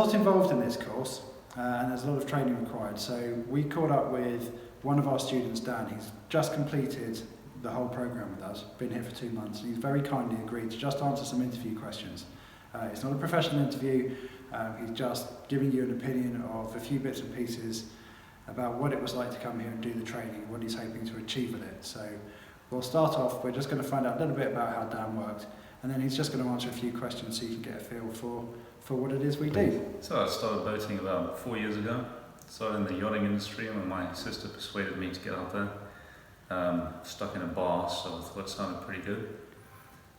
lot involved in this course, and there's a lot of training required. So we caught up with one of our students, Dan. He's just completed the whole program with us, been here for 2 months, and he's very kindly agreed to just answer some interview questions. It's not a professional interview, he's just giving you an opinion of a few bits and pieces about what it was like to come here and do the training, what he's hoping to achieve with it. So we'll start off, we're just going to find out a little bit about how Dan worked, and then he's just going to answer a few questions so you can get a feel for what it is we do. So I started boating about 4 years ago. Started in the yachting industry when my sister persuaded me to get out there. Stuck in a bar, so I thought it sounded pretty good.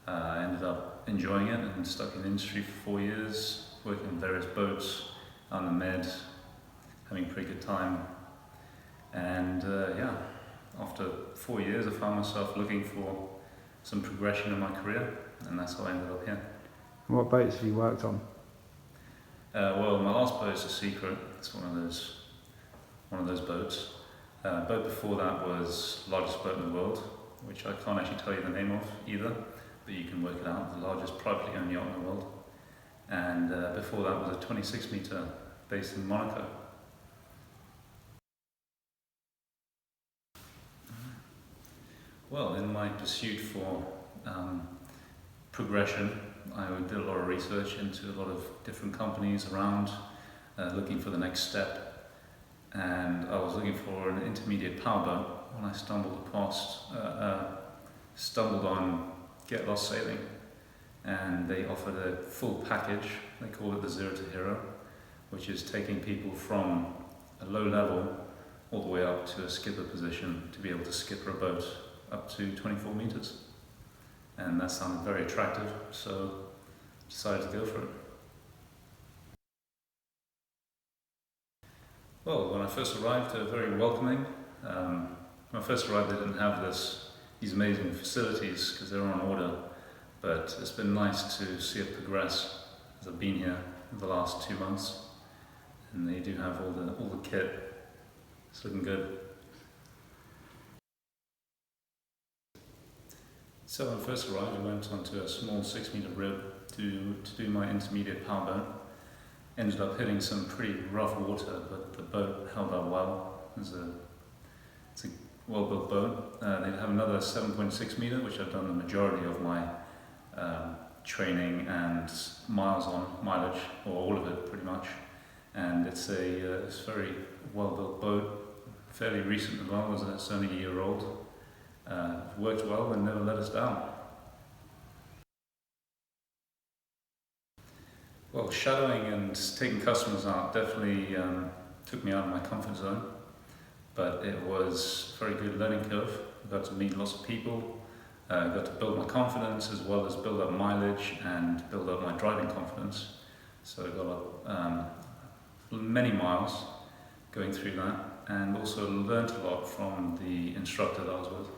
I ended up enjoying it and stuck in the industry for 4 years, working on various boats on the Med, having a pretty good time. And after 4 years I found myself looking for some progression in my career, and that's how I ended up here. What boats have you worked on? Well, my last boat is a secret. It's one of those boats. Boat before that was the largest boat in the world, which I can't actually tell you the name of either, but you can work it out. The largest privately owned yacht in the world. And before that was a 26-meter based in Monaco. Well, in my pursuit for progression, I did a lot of research into a lot of different companies around, looking for the next step. And I was looking for an intermediate powerboat when I stumbled on Get Lost Sailing, and they offered a full package. They call it the Zero to Hero, which is taking people from a low level all the way up to a skipper position to be able to skipper a boat up to 24 meters. And that sounded very attractive, so I decided to go for it. Well, when I first arrived, they were very welcoming. When I first arrived, they didn't have these amazing facilities because they were on order, but it's been nice to see it progress as I've been here for the last 2 months, and they do have all the kit. It's looking good. So when I first arrived, I went onto a small 6-meter rib to do my intermediate powerboat. Ended up hitting some pretty rough water, but the boat held up well. It's a well-built boat. They have another 7.6 meter, which I've done the majority of my training and mileage, or all of it pretty much. And it's a very well-built boat, fairly recent as well, as it's only a year old. Worked well and never let us down. Well, shadowing and taking customers out definitely took me out of my comfort zone, but it was a very good learning curve. I got to meet lots of people, got to build my confidence as well as build up mileage and build up my driving confidence. So I got up many miles going through that, and also learned a lot from the instructor that I was with.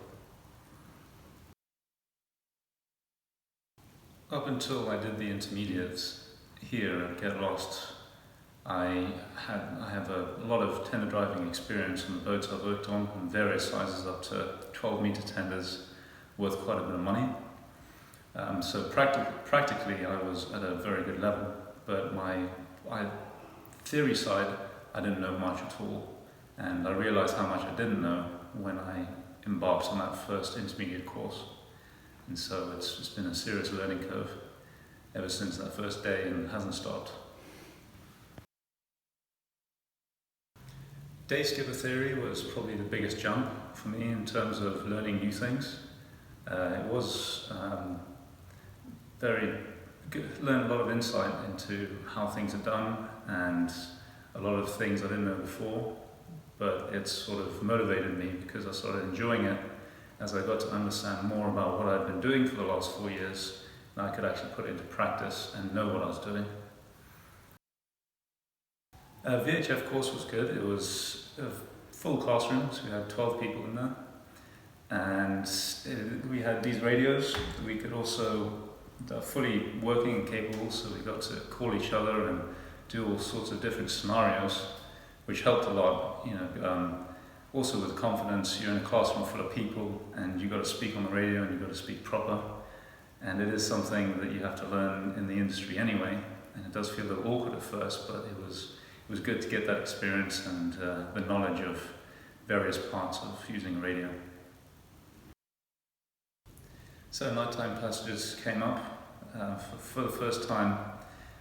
Up until I did the intermediates here at Get Lost, I have a lot of tender driving experience on the boats I've worked on, in various sizes up to 12-meter tenders, worth quite a bit of money. So practically I was at a very good level, but my theory side I didn't know much at all, and I realized how much I didn't know when I embarked on that first intermediate course. And so it's been a serious learning curve ever since that first day, and hasn't stopped. Day skipper theory was probably the biggest jump for me in terms of learning new things. It was very good, learned a lot of insight into how things are done and a lot of things I didn't know before, but it sort of motivated me because I started enjoying it as I got to understand more about what I'd been doing for the last 4 years, and I could actually put it into practice and know what I was doing. VHF course was good. It was a full classroom, so we had 12 people in there, and we had these radios. We could also fully working and capable, so we got to call each other and do all sorts of different scenarios, which helped a lot. Also with confidence, you're in a classroom full of people and you've got to speak on the radio and you've got to speak proper. And it is something that you have to learn in the industry anyway, and it does feel a little awkward at first, but it was good to get that experience and the knowledge of various parts of using radio. So nighttime passages came up for the first time.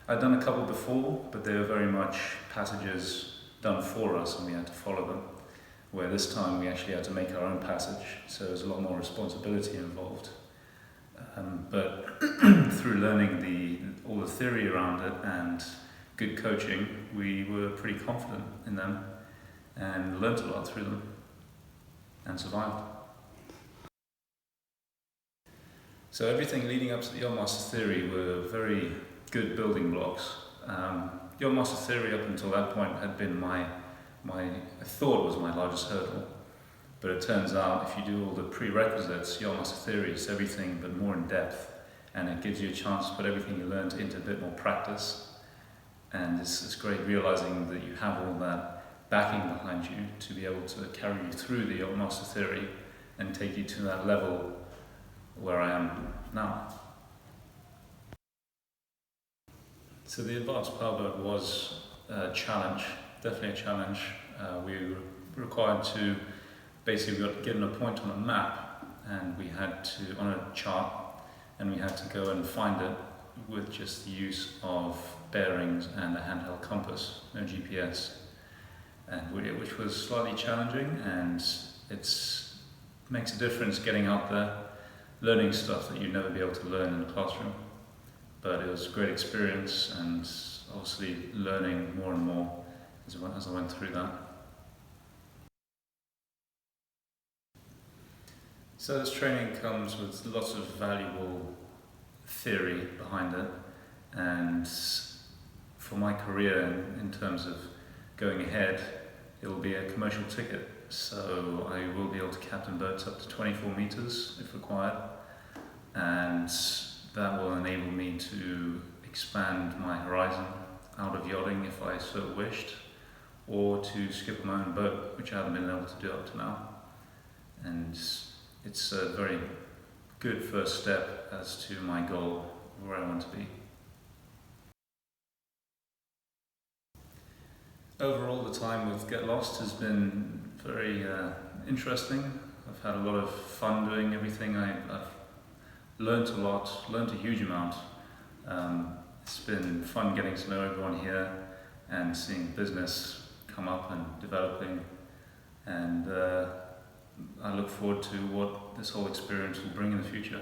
I'd done a couple before, but they were very much passages done for us and we had to follow them, where this time we actually had to make our own passage, so there was a lot more responsibility involved. But through learning all the theory around it and good coaching, we were pretty confident in them and learnt a lot through them and survived. So everything leading up to the Yachtmaster theory were very good building blocks. Yachtmaster theory up until that point had been I thought was my largest hurdle. But it turns out if you do all the prerequisites, Yachtmaster theory is everything but more in depth, and it gives you a chance to put everything you learned into a bit more practice. And it's great realizing that you have all that backing behind you to be able to carry you through the Yachtmaster theory and take you to that level where I am now. So the advanced powerboat was a challenge, definitely a challenge. We were required to basically got given a point on a map, and we had to, on a chart, and we had to go and find it with just the use of bearings and a handheld compass, no GPS, which was slightly challenging, and it makes a difference getting out there, learning stuff that you'd never be able to learn in a classroom. But it was a great experience, and obviously learning more and more as I went through that. So this training comes with lots of valuable theory behind it, and for my career in terms of going ahead, it will be a commercial ticket, so I will be able to captain boats up to 24 meters if required, and that will enable me to expand my horizon out of yachting if I so wished, or to skip my own boat, which I haven't been able to do up to now. And it's a very good first step as to my goal, where I want to be. Overall, the time with Get Lost has been very interesting. I've had a lot of fun doing everything. I've learnt a lot, learnt a huge amount. It's been fun getting to know everyone here and seeing business come up and developing, and I look forward to what this whole experience will bring in the future.